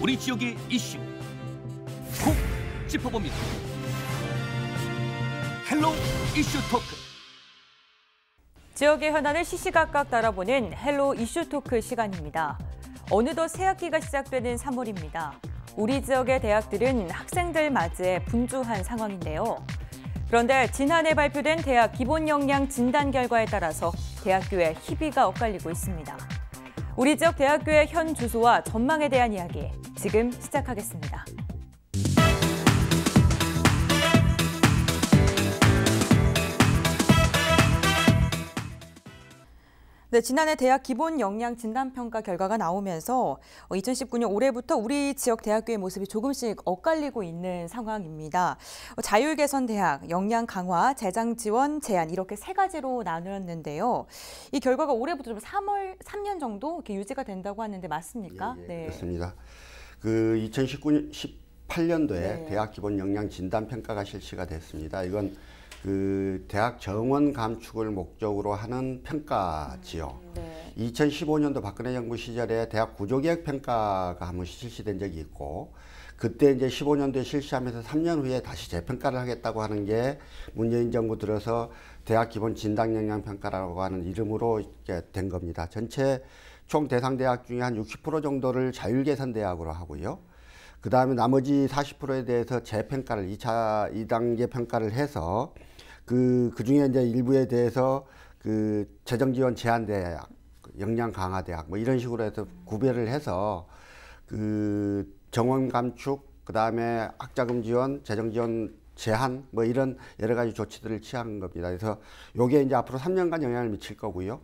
우리 지역의 이슈 콕 짚어봅니다. 헬로 이슈 토크. 지역의 현안을 시시각각 다뤄보는 헬로 이슈 토크 시간입니다. 어느덧 새학기가 시작되는 3월입니다. 우리 지역의 대학들은 학생들 맞이해 분주한 상황인데요. 그런데 지난해 발표된 대학 기본 역량 진단 결과에 따라서 대학교의 희비가 엇갈리고 있습니다. 우리 지역 대학교의 현 주소와 전망에 대한 이야기 지금 시작하겠습니다. 네, 지난해 대학 기본 역량 진단 평가 결과가 나오면서 2019년 올해부터 우리 지역 대학교의 모습이 조금씩 엇갈리고 있는 상황입니다. 자율 개선 대학, 역량 강화, 재장 지원, 제한 이렇게 세 가지로 나누었는데요. 이 결과가 올해부터 좀 3년 정도 이렇게 유지가 된다고 하는데 맞습니까? 예, 네. 그렇습니다. 그 2018년도에 대학 기본 역량 진단 평가가 실시가 됐습니다. 이건 그 대학 정원 감축을 목적으로 하는 평가지요. 2015년도 박근혜 정부 시절에 대학 구조개혁 평가가 한번 실시된 적이 있고, 그때 이제 15년도에 실시하면서 3년 후에 다시 재평가를 하겠다고 하는 게 문재인 정부 들어서 대학 기본 진단 역량 평가라고 하는 이름으로 이렇게 된 겁니다. 전체 총 대상 대학 중에 한 60% 정도를 자율 개선 대학으로 하고요. 그 다음에 나머지 40%에 대해서 재평가를 2단계 평가를 해서 그 중에 이제 일부에 대해서 그 재정 지원 제한 대학, 역량 강화 대학 뭐 이런 식으로 해서 구별을 해서 그 정원 감축, 그 다음에 학자금 지원, 재정 지원 제한 뭐 이런 여러 가지 조치들을 취한 겁니다. 그래서 요게 이제 앞으로 3년간 영향을 미칠 거고요.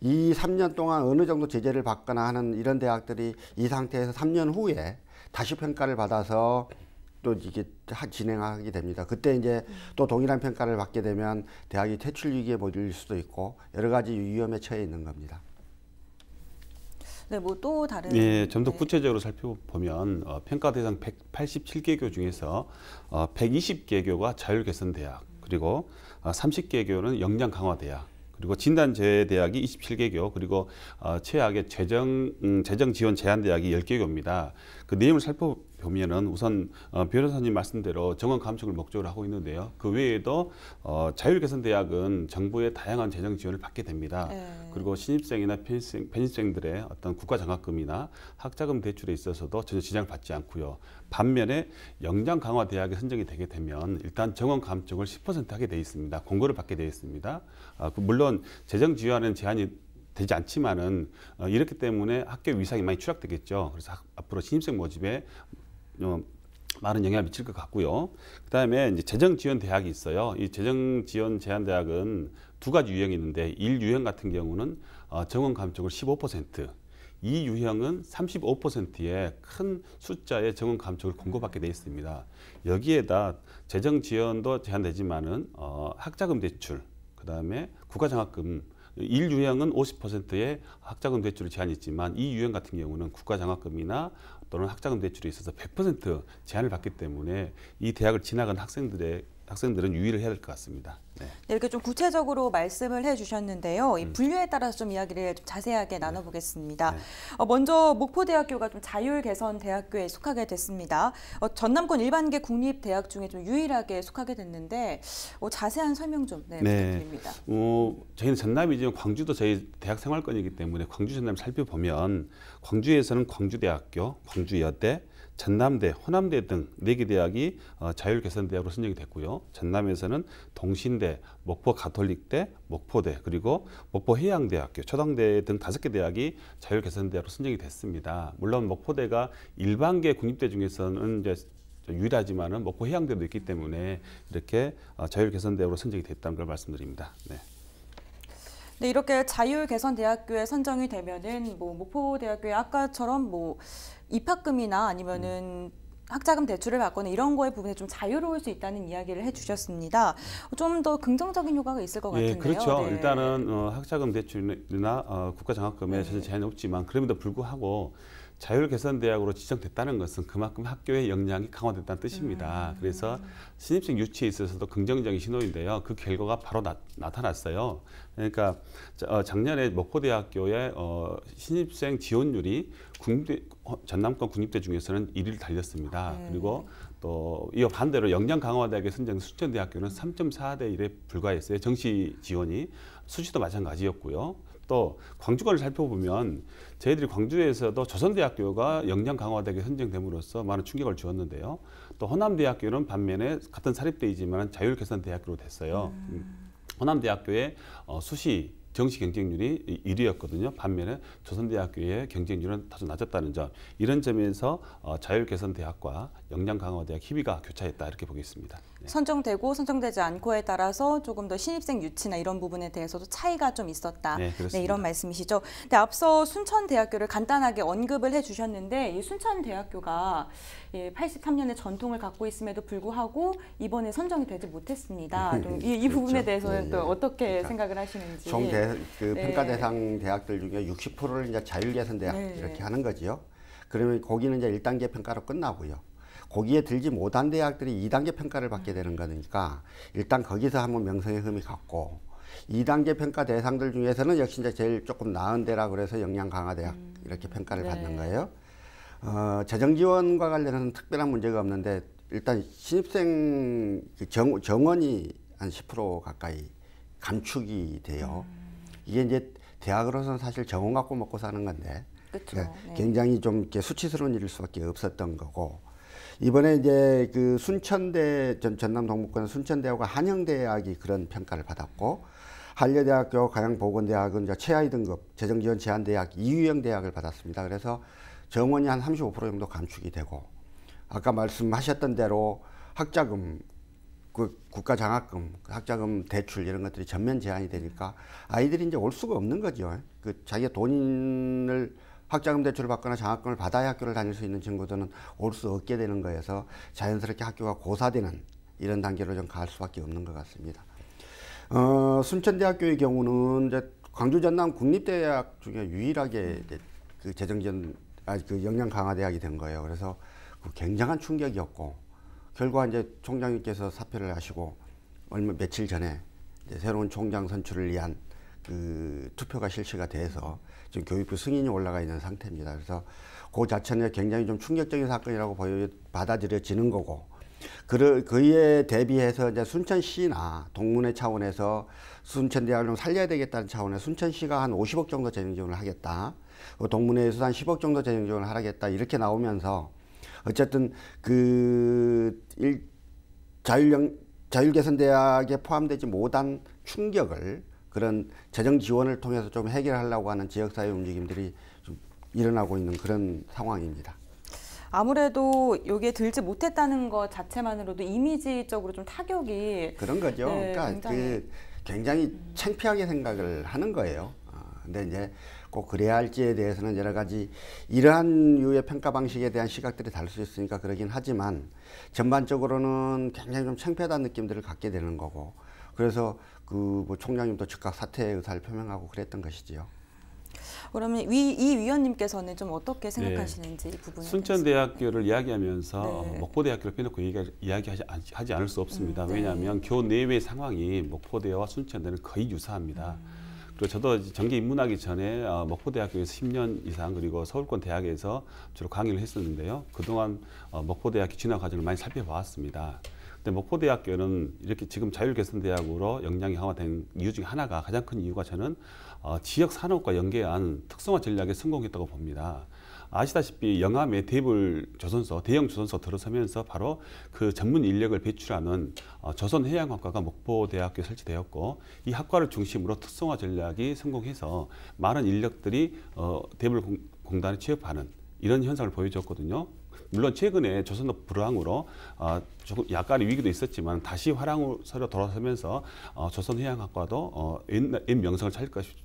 이 3년 동안 어느 정도 제재를 받거나 하는 이런 대학들이 이 상태에서 3년 후에 다시 평가를 받아서 또 이게 진행하게 됩니다. 그때 이제 또 동일한 평가를 받게 되면 대학이 퇴출 위기에 몰릴 수도 있고 여러 가지 위험에 처해 있는 겁니다. 네, 뭐 또 다른. 예, 좀 더 구체적으로 살펴보면 평가 대상 187개교 중에서 120개교가 자율 개선 대학, 그리고 30개교는 역량 강화 대학, 그리고 진단 제외 대학이 27개교, 그리고 최악의 재정 지원 제한 대학이 10개교입니다. 그 내용을 살펴보면은 우선 변호사님 말씀대로 정원 감축을 목적으로 하고 있는데요. 그 외에도 자율 개선 대학은 정부의 다양한 재정 지원을 받게 됩니다. 그리고 신입생이나 편입생들의 어떤 국가 장학금이나 학자금 대출에 있어서도 전혀 지장을 받지 않고요. 반면에 역량 강화 대학에 선정이 되게 되면 일단 정원 감축을 10% 하게 돼 있습니다. 공고를 받게 되어 있습니다. 물론 재정 지원은 제한이 되지 않지만은 이렇기 때문에 학교 위상이 많이 추락되겠죠. 그래서 앞으로 신입생 모집에 많은 영향을 미칠 것 같고요. 그다음에 이제 재정 지원 대학이 있어요. 이 재정 지원 제한 대학은 두 가지 유형이 있는데 1유형 같은 경우는 정원 감축을 15%, 2유형은 35%의 큰 숫자의 정원 감축을 공고받게 되어 있습니다. 여기에다 재정 지원도 제한되지만은 학자금 대출, 그다음에 국가장학금 1유형은 50%의 학자금 대출을 제한이 있지만 2유형 같은 경우는 국가장학금이나 또는 학자금 대출에 있어서 100% 제한을 받기 때문에 이 대학을 지나간 학생들은 유의를 해야 될 것 같습니다. 네. 이렇게 좀 구체적으로 말씀을 해주셨는데요. 이 분류에 따라서 좀 이야기를 좀 자세하게 나눠보겠습니다. 먼저 목포대학교가 좀 자율 개선 대학교에 속하게 됐습니다. 전남권 일반계 국립대학 중에 좀 유일하게 속하게 됐는데 자세한 설명 좀 부탁드립니다. 저희는 전남이지만 광주도 저희 대학 생활권이기 때문에 광주 전남 살펴보면 광주에서는 광주대학교, 광주여대, 전남대, 호남대 등 4개 대학이 자율개선대학으로 선정이 됐고요. 전남에서는 동신대, 목포가톨릭대, 목포대, 그리고 목포해양대학교, 초당대 등 5개 대학이 자율개선대학으로 선정이 됐습니다. 물론 목포대가 일반계 국립대 중에서는 이제 유일하지만은 목포해양대도 있기 때문에 이렇게 자율개선대학으로 선정이 됐다는 걸 말씀드립니다. 네. 네, 이렇게 자율개선대학교에 선정이 되면은 뭐 목포대학교에 아까처럼 뭐 입학금이나 아니면은 학자금 대출을 받거나 이런 거에 부분에 좀 자유로울 수 있다는 이야기를 해주셨습니다. 좀 더 긍정적인 효과가 있을 것 같은데요. 예, 그렇죠. 네. 일단은 학자금 대출이나 국가장학금에 전혀 제한이 없지만 그럼에도 불구하고 자율개선대학으로 지정됐다는 것은 그만큼 학교의 역량이 강화됐다는 뜻입니다. 그래서 신입생 유치에 있어서도 긍정적인 신호인데요. 그 결과가 바로 나타났어요. 그러니까 작년에 목포대학교의 신입생 지원율이 전남권 국립대 중에서는 1위를 달렸습니다. 그리고 또 이어 반대로 역량 강화대학에 선정 순천대학교는 3.4대 1에 불과했어요. 정시 지원이. 수시도 마찬가지였고요. 또 광주권을 살펴보면 저희들이 광주에서도 조선대학교가 역량 강화대학에 선정됨으로써 많은 충격을 주었는데요. 또 호남대학교는 반면에 같은 사립대이지만 자율개선대학교로 됐어요. 호남대학교의 수시 정시 경쟁률이 1위였거든요. 반면에 조선대학교의 경쟁률은 다소 낮았다는 점. 이런 점에서 자율개선대학과 역량강화대학 희비가 교차했다 이렇게 보겠습니다. 네. 선정되고 선정되지 않고에 따라서 조금 더 신입생 유치나 이런 부분에 대해서도 차이가 좀 있었다. 네, 네, 이런 말씀이시죠. 근데 앞서 순천대학교를 간단하게 언급을 해주셨는데 이 순천대학교가 83년의 전통을 갖고 있음에도 불구하고 이번에 선정이 되지 못했습니다. 좀 이 부분에 대해서는 또 어떻게 그러니까 생각을 하시는지. 평가 대상 대학들 중에 60%를 이제 자율개선 대학 이렇게 하는 거지요. 그러면 거기는 이제 1단계 평가로 끝나고요. 거기에 들지 못한 대학들이 2단계 평가를 받게 되는 거니까 일단 거기서 한번 명성의 흠이 갔고 2단계 평가 대상들 중에서는 역시 이제 제일 조금 나은 데라 그래서 역량 강화 대학 이렇게 평가를 받는 거예요. 재정 지원과 관련해서는 특별한 문제가 없는데 일단 신입생 정원이 한 10% 가까이 감축이 돼요. 이게 이제 대학으로서는 사실 정원 갖고 먹고 사는 건데 그러니까 굉장히 좀 이렇게 수치스러운 일일 수밖에 없었던 거고 이번에 이제 그 순천대 전남 동북권 순천대하고 한영대학이 그런 평가를 받았고 한려대학교 가양보건대학은 이제 최하위 등급 재정지원 제한대학 이유형 대학을 받았습니다. 그래서 정원이 한 35% 정도 감축이 되고 아까 말씀하셨던 대로 학자금 그 국가장학금, 학자금 대출 이런 것들이 전면 제한이 되니까 아이들이 이제 올 수가 없는 거죠. 그 자기가 돈을 학자금 대출을 받거나 장학금을 받아야 학교를 다닐 수 있는 친구들은 올 수 없게 되는 거여서 자연스럽게 학교가 고사되는 이런 단계로 좀 갈 수밖에 없는 것 같습니다. 순천대학교의 경우는 이제 광주 전남 국립대학 중에 유일하게 이제 그 그 역량 강화 대학이 된 거예요. 그래서 그 굉장한 충격이었고 결과 이제 총장님께서 사표를 하시고 며칠 전에 이제 새로운 총장 선출을 위한 그 투표가 실시가 돼서 지금 교육부 승인이 올라가 있는 상태입니다. 그래서 그 자체는 굉장히 좀 충격적인 사건이라고 받아들여지는 거고 그에 대비해서 이제 순천시나 동문회 차원에서 순천대학을 좀 살려야 되겠다는 차원에서 순천시가 한 50억 정도 재정 지원을 하겠다. 동문회에서 한 10억 정도 재정 지원을 하겠다. 이렇게 나오면서 어쨌든 그 자율개선대학에 포함되지 못한 충격을 그런 재정 지원을 통해서 좀 해결하려고 하는 지역사회 움직임들이 좀 일어나고 있는 그런 상황입니다. 아무래도 여기에 들지 못했다는 것 자체만으로도 이미지적으로 좀 타격이 그런 거죠. 네, 그러니까 굉장히 창피하게 생각을 하는 거예요. 근데 이제 꼭 그래야 할지에 대해서는 여러 가지 이러한 유의 평가 방식에 대한 시각들이 다를 수 있으니까 그러긴 하지만 전반적으로는 굉장히 좀 창피하다는 느낌들을 갖게 되는 거고 그래서 그 뭐 총장님도 즉각 사퇴 의사를 표명하고 그랬던 것이지요. 그러면 이 위원님께서는 좀 어떻게 생각하시는지 이 부분에 순천대학교를 이야기하면서 목포대학교를 빼놓고 이야기하지 않을 수 없습니다. 왜냐하면 교내외 상황이 목포대와 순천대는 거의 유사합니다. 그리고 저도 정계 입문하기 전에 목포대학교에서 10년 이상 그리고 서울권 대학에서 주로 강의를 했었는데요. 그동안 목포대학교 진학 과정을 많이 살펴봤습니다. 근데 목포대학교는 이렇게 지금 자율개선대학으로 역량이 강화된 이유 중에 하나가 가장 큰 이유가 저는 지역 산업과 연계한 특성화 전략에 성공했다고 봅니다. 아시다시피 영암의 대형 조선소 들어서면서 바로 그 전문 인력을 배출하는 조선해양학과가 목포대학교에 설치되었고 이 학과를 중심으로 특성화 전략이 성공해서 많은 인력들이 대불공단에 취업하는 이런 현상을 보여줬거든요. 물론 최근에 조선업 불황으로 조금 약간의 위기도 있었지만 다시 화랑으로 돌아서면서 조선해양학과도 옛 명성을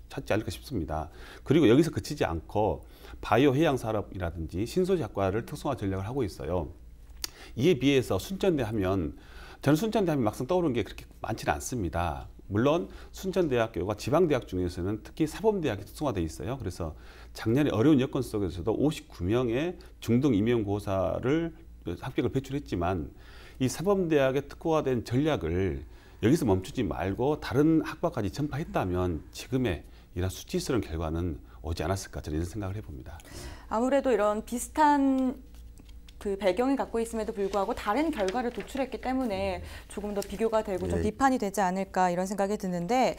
찾지 않을까 싶습니다. 그리고 여기서 그치지 않고 바이오 해양산업이라든지 신소재 학과를 특성화 전략을 하고 있어요. 이에 비해서 순천대 하면 저는 순천대 하면 막상 떠오르는 게 그렇게 많지는 않습니다. 물론 순천대학교가 지방대학 중에서는 특히 사범대학이 특성화되어 있어요. 그래서 작년에 어려운 여건 속에서도 59명의 중등 임용고사를 합격을 배출했지만 이 사범대학의 특화된 전략을 여기서 멈추지 말고 다른 학과까지 전파했다면 지금의 이런 수치스러운 결과는 오지 않았을까 저는 이런 생각을 해봅니다. 아무래도 이런 비슷한 그 배경을 갖고 있음에도 불구하고 다른 결과를 도출했기 때문에 조금 더 비교가 되고 좀 비판이 되지 않을까 이런 생각이 드는데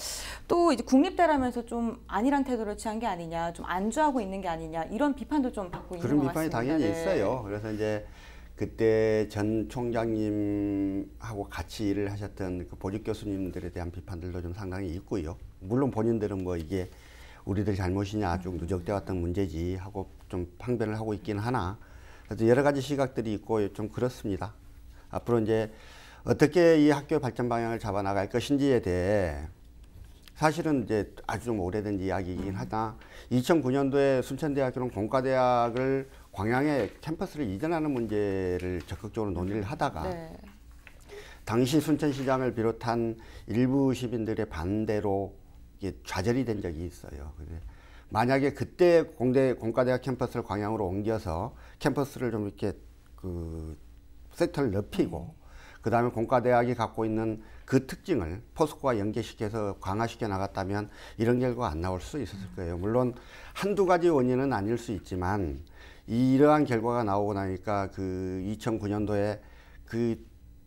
또 이제 국립대라면서 좀 안일한 태도를 취한 게 아니냐, 좀 안주하고 있는 게 아니냐 이런 비판도 좀 받고 있는 것 같습니다. 그런 비판이 당연히 있어요. 그래서 이제 그때 전 총장님하고 같이 일을 하셨던 그 보직 교수님들에 대한 비판들도 좀 상당히 있고요. 물론 본인들은 뭐 이게 우리들 잘못이냐, 쭉 누적돼 왔던 문제지 하고 좀 항변을 하고 있긴 하나, 그래서 여러 가지 시각들이 있고 좀 그렇습니다. 앞으로 이제 어떻게 이 학교 발전 방향을 잡아 나갈 것인지에 대해 사실은 이제 아주 좀 오래된 이야기이긴 하다. 2009년도에 순천대학교는 공과대학을 광양에 캠퍼스를 이전하는 문제를 적극적으로 논의를 하다가 당시 순천시장을 비롯한 일부 시민들의 반대로 이게 좌절이 된 적이 있어요. 만약에 그때 공과대학 캠퍼스를 광양으로 옮겨서 캠퍼스를 좀 이렇게 그 섹터를 넓히고 그 다음에 공과대학이 갖고 있는 그 특징을 포스코와 연계시켜서 강화시켜 나갔다면 이런 결과가 안 나올 수 있었을 거예요. 물론 한두 가지 원인은 아닐 수 있지만 이러한 결과가 나오고 나니까 그 2009년도에 그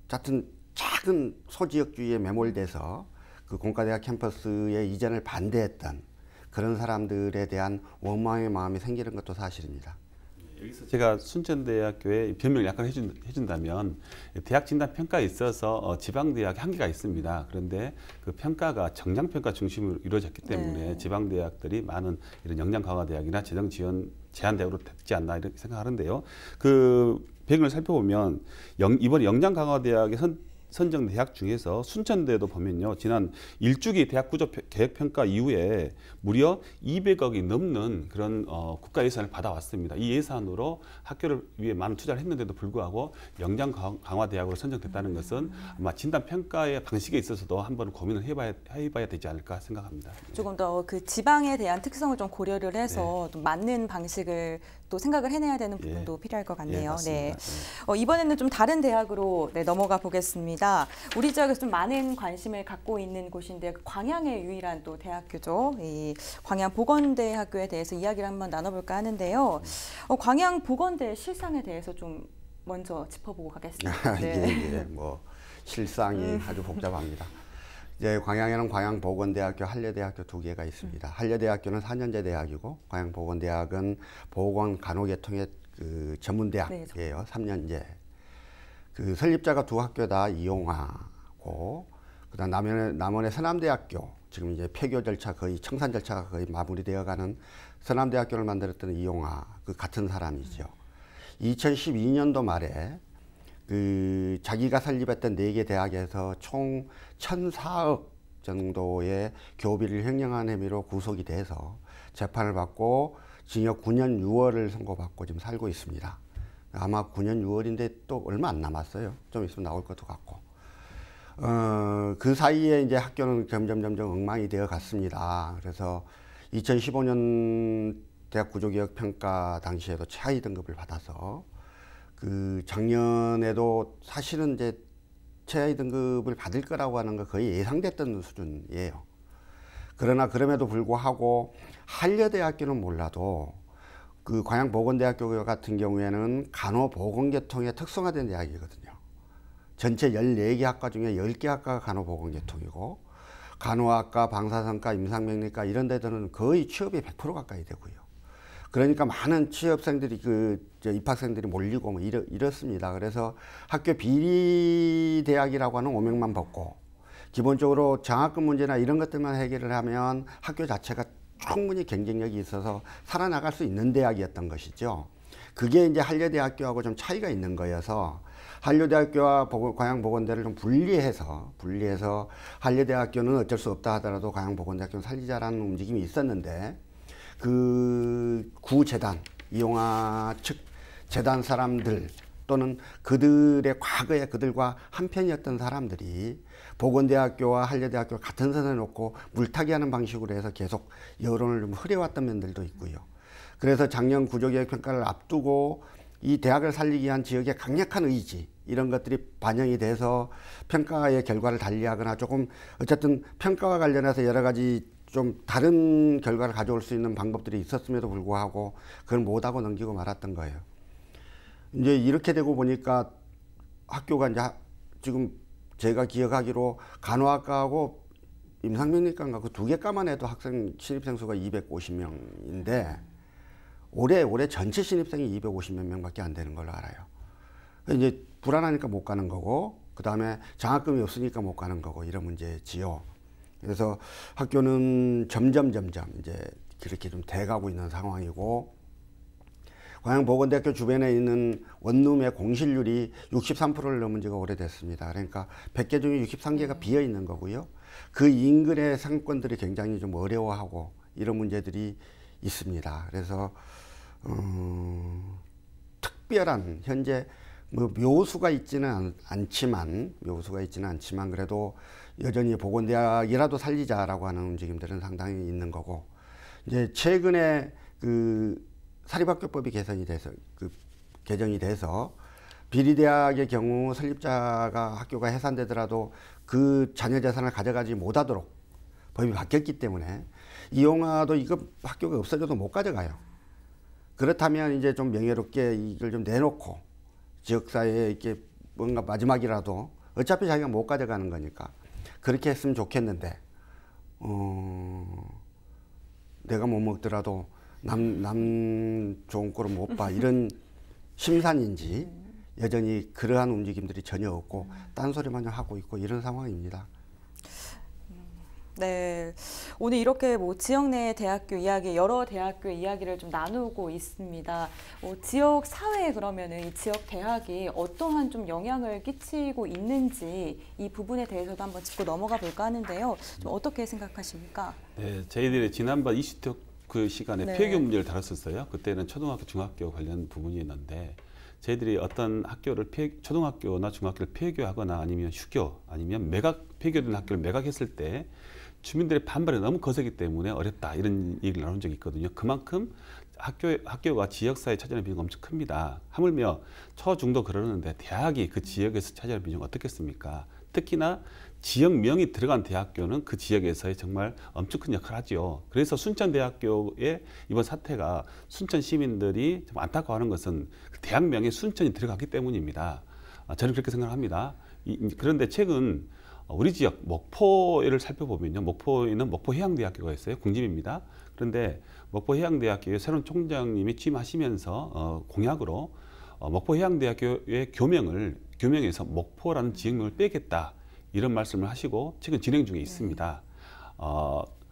같은 작은 소지역주의에 매몰돼서 그 공과대학 캠퍼스의 이전을 반대했던 그런 사람들에 대한 원망의 마음이 생기는 것도 사실입니다. 여기서 제가 순천대학교에 변명을 약간 해준다면 대학 진단 평가에 있어서 지방대학의 한계가 있습니다. 그런데 그 평가가 정량평가 중심으로 이루어졌기 때문에 지방대학들이 많은 이런 역량강화대학이나 재정 지원 제한대학으로 됐지 않나 이렇게 생각하는데요. 그 배경을 살펴보면 이번 역량강화대학의 선정 대학 중에서 순천대도 보면요, 지난 1주기 대학 구조 계획 평가 이후에 무려 200억이 넘는 그런 국가 예산을 받아왔습니다. 이 예산으로 학교를 위해 많은 투자를 했는데도 불구하고 역량 강화 대학으로 선정됐다는 것은 아마 진단 평가의 방식에 있어서도 한번 고민을 해봐야 되지 않을까 생각합니다. 조금 더 그 지방에 대한 특성을 좀 고려를 해서 좀 맞는 방식을 또 생각을 해내야 되는 부분도 필요할 것 같네요. 이번에는 좀 다른 대학으로 넘어가 보겠습니다. 우리 지역에서 좀 많은 관심을 갖고 있는 곳인데 광양의 유일한 또 대학교죠. 이 광양보건대학교에 대해서 이야기를 한번 나눠볼까 하는데요. 광양보건대 실상에 대해서 좀 먼저 짚어보고 가겠습니다. 이게 뭐 실상이 아주 복잡합니다. 이제 광양에는 광양보건대학교, 한려대학교 두 개가 있습니다. 한려대학교는 4년제 대학이고 광양보건대학은 보건간호계통의 그 전문대학이에요. 3년제. 그 설립자가 두 학교다 이용하고 그다음 남원의 서남대학교, 지금 이제 폐교 절차 거의 청산 절차가 거의 마무리되어가는 서남대학교를 만들었던 이용하, 그 같은 사람이죠. 2012년도 말에 그 자기가 설립했던 4개 대학에서 총 1,004억 정도의 교비를 횡령한 혐의로 구속이 돼서 재판을 받고 징역 9년 6월을 선고받고 지금 살고 있습니다. 아마 9년 6월인데 또 얼마 안 남았어요. 좀 있으면 나올 것도 같고. 그 사이에 이제 학교는 점점 엉망이 되어 갔습니다. 그래서 2015년 대학 구조개혁 평가 당시에도 최하위 등급을 받아서 그 작년에도 사실은 이제 최하위 등급을 받을 거라고 하는 거 거의 예상됐던 수준이에요. 그러나 그럼에도 불구하고 한려대학교는 몰라도 그 광양보건대학교 같은 경우에는 간호보건계통의 특성화된 대학이거든요. 전체 14개 학과 중에 10개 학과가 간호보건계통이고 간호학과, 방사선과, 임상병리과 이런 데들은 거의 취업이 100% 가까이 되고요. 그러니까 많은 취업생들이 입학생들이 몰리고 뭐 이렇습니다. 그래서 학교 비리 대학이라고 하는 오명만 벗고 기본적으로 장학금 문제나 이런 것들만 해결을 하면 학교 자체가 충분히 경쟁력이 있어서 살아나갈 수 있는 대학이었던 것이죠. 그게 이제 한려대학교하고 좀 차이가 있는 거여서 한려대학교와 광양보건대를 좀 분리해서 한려대학교는 어쩔 수 없다 하더라도 광양보건대학교는 살리자라는 움직임이 있었는데 그 구재단, 이용하 측 재단 사람들 또는 그들의 과거에 그들과 한편이었던 사람들이 보건대학교와 한려대학교를 같은 선에 놓고 물타기하는 방식으로 해서 계속 여론을 좀 흐려왔던 면들도 있고요. 그래서 작년 구조개혁 평가를 앞두고 이 대학을 살리기 위한 지역의 강력한 의지 이런 것들이 반영이 돼서 평가의 결과를 달리하거나 조금 어쨌든 평가와 관련해서 여러 가지 좀 다른 결과를 가져올 수 있는 방법들이 있었음에도 불구하고 그걸 못하고 넘기고 말았던 거예요. 이제 이렇게 되고 보니까 학교가 이제 지금 제가 기억하기로 간호학과하고 임상병리과인가 그 두 개 과만 해도 학생 신입생 수가 250명인데 올해 전체 신입생이 250몇 명밖에 안 되는 걸로 알아요. 이제 불안하니까 못 가는 거고 그 다음에 장학금이 없으니까 못 가는 거고 이런 문제지요. 그래서 학교는 점점 이제 그렇게 좀 돼가고 있는 상황이고 광양보건대학교 주변에 있는 원룸의 공실률이 63%를 넘은 지가 오래됐습니다. 그러니까 100개 중에 63개가 비어 있는 거고요. 그 인근의 상권들이 굉장히 좀 어려워하고 이런 문제들이 있습니다. 그래서 특별한 현재 뭐 묘수가 있지는 않지만 그래도 여전히 보건대학이라도 살리자라고 하는 움직임들은 상당히 있는 거고 이제 최근에 그 사립학교법이 개정이 돼서 비리대학의 경우 설립자가 학교가 해산되더라도 그 자녀 재산을 가져가지 못하도록 법이 바뀌었기 때문에 이용화도 이거 학교가 없어져도 못 가져가요. 그렇다면 이제 좀 명예롭게 이걸 좀 내놓고 지역사회에 이렇게 뭔가 마지막이라도 어차피 자기가 못 가져가는 거니까 그렇게 했으면 좋겠는데 내가 못 먹더라도 남 좋은 꼴은 못 봐 이런 심산인지 여전히 그러한 움직임들이 전혀 없고 딴소리만 하고 있고 이런 상황입니다. 네, 오늘 이렇게 뭐 지역 내 대학교 이야기, 여러 대학교 이야기를 좀 나누고 있습니다. 지역 사회에 그러면은 이 지역 대학이 어떠한 좀 영향을 끼치고 있는지 이 부분에 대해서도 한번 짚고 넘어가 볼까 하는데요. 좀 어떻게 생각하십니까? 네, 저희들이 지난번 이슈토크 시간에 폐교 문제를 다뤘었어요. 그때는 초등학교, 중학교 관련 부분이었는데 저희들이 어떤 학교를 초등학교나 중학교를 폐교하거나 아니면 휴교 아니면 폐교된 학교를 매각했을 때 주민들의 반발이 너무 거세기 때문에 어렵다 이런 얘기를 나눈 적이 있거든요. 그만큼 학교가 지역사회에 차지하는 비중이 엄청 큽니다. 하물며 초중도 그러는데 대학이 그 지역에서 차지하는 비중이 어떻겠습니까? 특히나 지역명이 들어간 대학교는 그 지역에서의 정말 엄청 큰 역할을 하죠. 그래서 순천대학교의 이번 사태가 순천 시민들이 좀 안타까워하는 것은 대학명에 순천이 들어갔기 때문입니다. 저는 그렇게 생각합니다. 그런데 최근 우리 지역 목포를 살펴보면요. 목포에는 목포해양대학교가 있어요. 궁집입니다. 그런데 목포해양대학교의 새로운 총장님이 취임하시면서 공약으로 목포해양대학교의 교명에서 목포라는 지역명을 빼겠다. 이런 말씀을 하시고 최근 진행 중에 있습니다.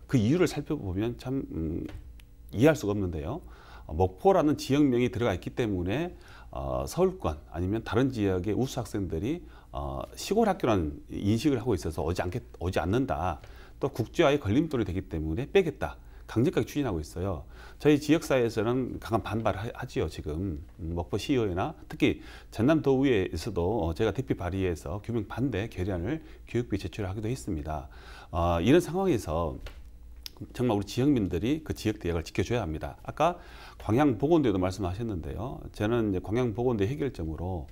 그 이유를 살펴보면 참 이해할 수가 없는데요. 목포라는 지역명이 들어가 있기 때문에 서울권 아니면 다른 지역의 우수 학생들이 시골 학교라는 인식을 하고 있어서 오지 않는다. 또 국제화의 걸림돌이 되기 때문에 빼겠다. 강력하게 추진하고 있어요. 저희 지역사회에서는 강한 반발을 하지요. 지금 목포시의회나 특히 전남도의회에서도 제가 대피 발의해서 규명 반대 결의안을 교육부에 제출하기도 했습니다. 이런 상황에서 정말 우리 지역민들이 그 지역 대학을 지켜줘야 합니다. 아까 광양보건대도 말씀하셨는데요. 저는 이제 광양보건대 해결책으로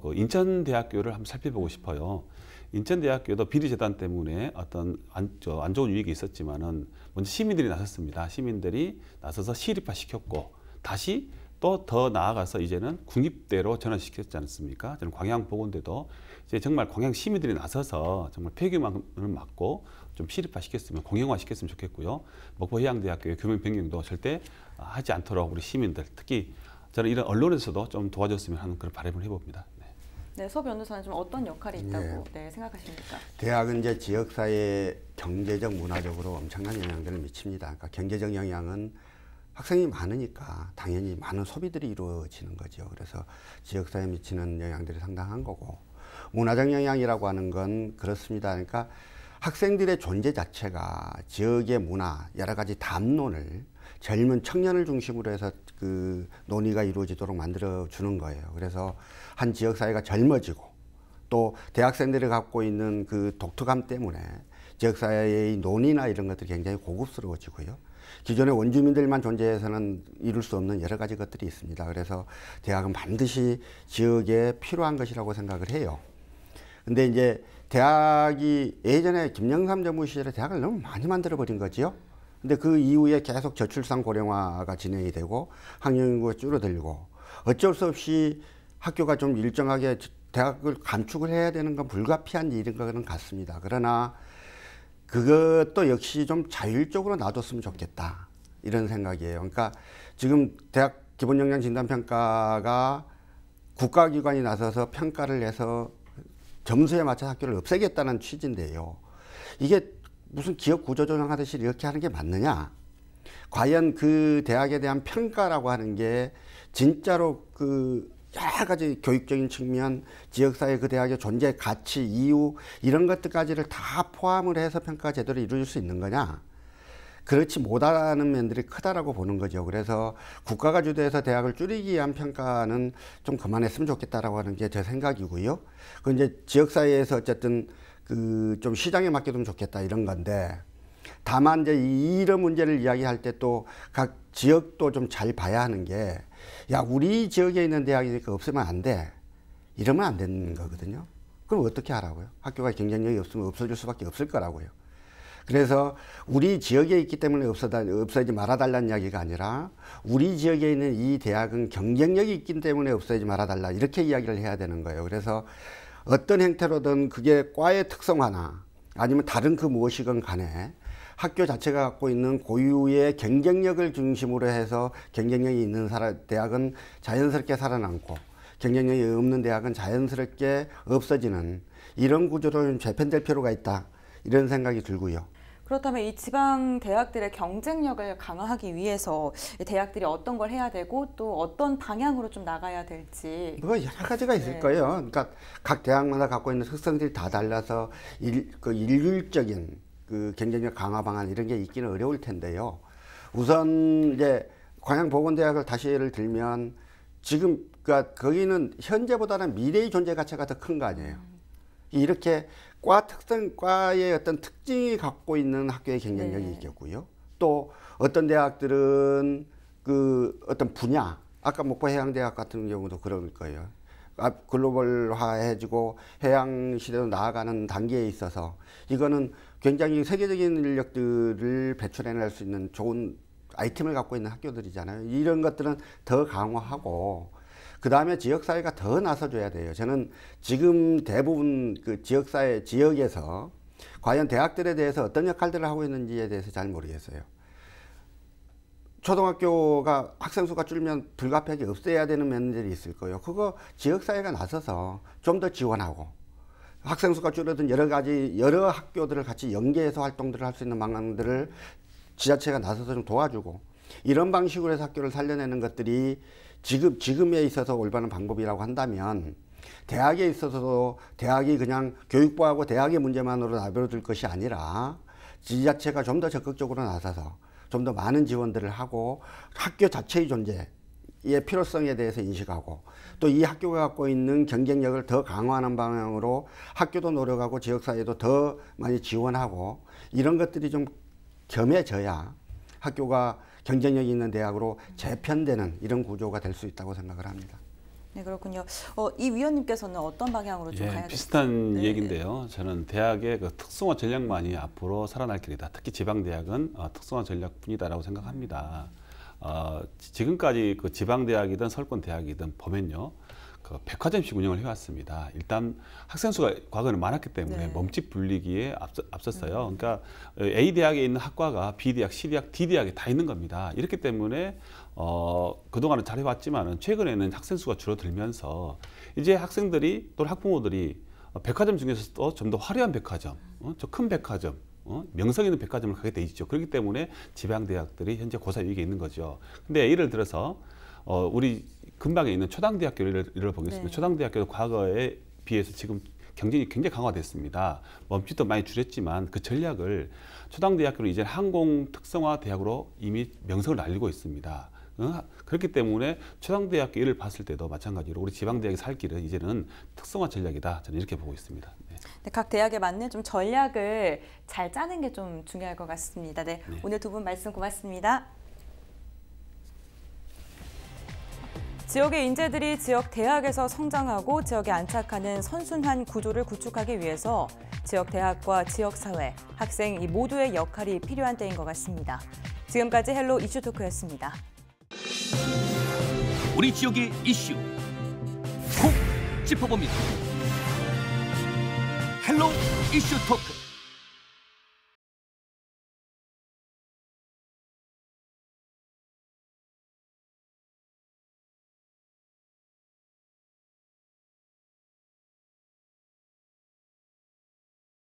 그 인천대학교를 한번 살펴보고 싶어요. 인천대학교도 비리재단 때문에 어떤 안 좋은 유익이 있었지만은 먼저 시민들이 나섰습니다. 시민들이 나서서 시립화 시켰고 다시 또 더 나아가서 이제는 국립대로 전환시켰지 않습니까? 저는 광양보건대도 이제 정말 광양 시민들이 나서서 정말 폐교만은 막고 좀 시립화 시켰으면 공영화 시켰으면 좋겠고요. 목포해양대학교의 교명 변경도 절대 하지 않도록 우리 시민들 특히 저는 이런 언론에서도 좀 도와줬으면 하는 그런 바람을 해봅니다. 네, 서 변호사는 좀 어떤 역할이 있다고 생각하십니까? 대학은 이제 지역사회 경제적, 문화적으로 엄청난 영향들을 미칩니다. 그러니까 경제적 영향은 학생이 많으니까 당연히 많은 소비들이 이루어지는 거죠. 그래서 지역사회에 미치는 영향들이 상당한 거고 문화적 영향이라고 하는 건 그렇습니다. 그러니까 학생들의 존재 자체가 지역의 문화, 여러 가지 담론을 젊은 청년을 중심으로 해서 그 논의가 이루어지도록 만들어 주는 거예요. 그래서 한 지역 사회가 젊어지고 또 대학생들이 갖고 있는 그 독특함 때문에 지역 사회의 논의나 이런 것들이 굉장히 고급스러워지고요. 기존의 원주민들만 존재해서는 이룰 수 없는 여러 가지 것들이 있습니다. 그래서 대학은 반드시 지역에 필요한 것이라고 생각을 해요. 근데 이제 대학이 예전에 김영삼 정부 시절에 대학을 너무 많이 만들어 버린 거지요. 근데 그 이후에 계속 저출산 고령화가 진행이 되고 학령 인구가 줄어들고 어쩔 수 없이 학교가 좀 일정하게 대학을 감축을 해야 되는 건 불가피한 일인 것은 같습니다. 그러나 그것도 역시 좀 자율적으로 놔뒀으면 좋겠다 이런 생각이에요. 그러니까 지금 대학 기본역량 진단평가가 국가기관이 나서서 평가를 해서 점수에 맞춰 학교를 없애겠다는 취지인데요. 이게 무슨 기업 구조조정 하듯이 이렇게 하는 게 맞느냐? 과연 그 대학에 대한 평가라고 하는 게 진짜로 그 여러 가지 교육적인 측면, 지역사회 그 대학의 존재 가치, 이유 이런 것들까지를 다 포함을 해서 평가가 제대로 이루어질 수 있는 거냐? 그렇지 못하는 면들이 크다라고 보는 거죠. 그래서 국가가 주도해서 대학을 줄이기 위한 평가는 좀 그만했으면 좋겠다라고 하는 게 제 생각이고요. 그 이제 지역사회에서 어쨌든 그 좀 시장에 맡겨두면 좋겠다 이런 건데, 다만 이제 이런 문제를 이야기할 때 또 각 지역도 좀 잘 봐야 하는 게, 야 우리 지역에 있는 대학이니까 없으면 안 돼 이러면 안 되는 거거든요. 그럼 어떻게 하라고요? 학교가 경쟁력이 없으면 없어질 수밖에 없을 거라고요. 그래서 우리 지역에 있기 때문에 없어지지 말아달라는 이야기가 아니라 우리 지역에 있는 이 대학은 경쟁력이 있기 때문에 없어지지 말아달라 이렇게 이야기를 해야 되는 거예요. 그래서 어떤 형태로든 그게 과의 특성화나 아니면 다른 그 무엇이건 간에 학교 자체가 갖고 있는 고유의 경쟁력을 중심으로 해서 경쟁력이 있는 대학은 자연스럽게 살아남고 경쟁력이 없는 대학은 자연스럽게 없어지는 이런 구조로 좀 재편될 필요가 있다 이런 생각이 들고요. 그렇다면 이 지방 대학들의 경쟁력을 강화하기 위해서 대학들이 어떤 걸 해야 되고 또 어떤 방향으로 좀 나가야 될지. 뭐 여러 가지가 있을 거예요. 그러니까 각 대학마다 갖고 있는 특성들이 다 달라서 일률적인 그 경쟁력 강화 방안 이런 게 있기는 어려울 텐데요. 우선 이제 광양보건대학을 다시 예를 들면 지금 그러니까 거기는 현재보다는 미래의 존재 가치가 더 큰 거 아니에요. 이렇게 과의 어떤 특징이 갖고 있는 학교의 경쟁력이 있겠고요. 또 어떤 대학들은 그 어떤 분야, 아까 목포해양대학 같은 경우도 그럴 거예요. 글로벌화해지고 해양 시대로 나아가는 단계에 있어서 이거는 굉장히 세계적인 인력들을 배출해낼 수 있는 좋은 아이템을 갖고 있는 학교들이잖아요. 이런 것들은 더 강화하고 그 다음에 지역사회가 더 나서줘야 돼요. 저는 지금 대부분 그 지역에서 과연 대학들에 대해서 어떤 역할들을 하고 있는지에 대해서 잘 모르겠어요. 초등학교가 학생 수가 줄면 불가피하게 없애야 되는 면들이 있을 거예요. 그거 지역사회가 나서서 좀 더 지원하고 학생 수가 줄어든 여러 학교들을 같이 연계해서 활동들을 할 수 있는 방안들을 지자체가 나서서 좀 도와주고 이런 방식으로 해서 학교를 살려내는 것들이 지금에 있어서 올바른 방법이라고 한다면 대학에 있어서도 대학이 그냥 교육부하고 대학의 문제만으로 나벼들 것이 아니라 지자체가 좀 더 적극적으로 나서서 좀 더 많은 지원들을 하고 학교 자체의 존재의 필요성에 대해서 인식하고 또 이 학교가 갖고 있는 경쟁력을 더 강화하는 방향으로 학교도 노력하고 지역사회도 더 많이 지원하고 이런 것들이 좀 겸해져야 학교가 경쟁력이 있는 대학으로 재편되는 이런 구조가 될 수 있다고 생각을 합니다. 네, 그렇군요. 이 위원님께서는 어떤 방향으로 좀 가야 될지. 비슷한 얘기인데요. 저는 대학의 그 특성화 전략만이 앞으로 살아날 길이다. 특히 지방대학은 특성화 전략뿐이다라고 생각합니다. 지금까지 그 지방대학이든 서울권대학이든 보면요. 그 백화점식 운영을 해왔습니다. 일단 학생 수가 과거에는 많았기 때문에 몸집 불리기에 앞섰어요. 그러니까 A 대학에 있는 학과가 B 대학, C 대학, D 대학에 다 있는 겁니다. 이렇기 때문에 그동안은 잘해왔지만은 최근에는 학생 수가 줄어들면서 이제 학생들이 또 학부모들이 백화점 중에서도 좀 더 화려한 백화점, 저 큰 백화점, 명성 있는 백화점을 가게 돼 있죠. 그렇기 때문에 지방 대학들이 현재 고사 위기에 있는 거죠. 근데 예를 들어서 우리 근방에 있는 초당대학교 예를 보겠습니다. 초당대학교도 과거에 비해서 지금 경쟁이 굉장히 강화됐습니다. 멈칫도 많이 줄였지만 그 전략을 초당대학교는 이제 항공 특성화 대학으로 이미 명성을 날리고 있습니다. 그렇기 때문에 초당대학교 일을 봤을 때도 마찬가지로 우리 지방대학이 살 길은 이제는 특성화 전략이다. 저는 이렇게 보고 있습니다. 네. 네, 각 대학에 맞는 좀 전략을 잘 짜는 게 좀 중요할 것 같습니다. 네, 네. 오늘 두 분 말씀 고맙습니다. 지역의 인재들이 지역 대학에서 성장하고 지역에 안착하는 선순환 구조를 구축하기 위해서 지역 대학과 지역 사회, 학생 이 모두의 역할이 필요한 때인 것 같습니다. 지금까지 헬로 이슈토크였습니다. 우리 지역의 이슈 콕 짚어봅니다. 헬로 이슈 토크.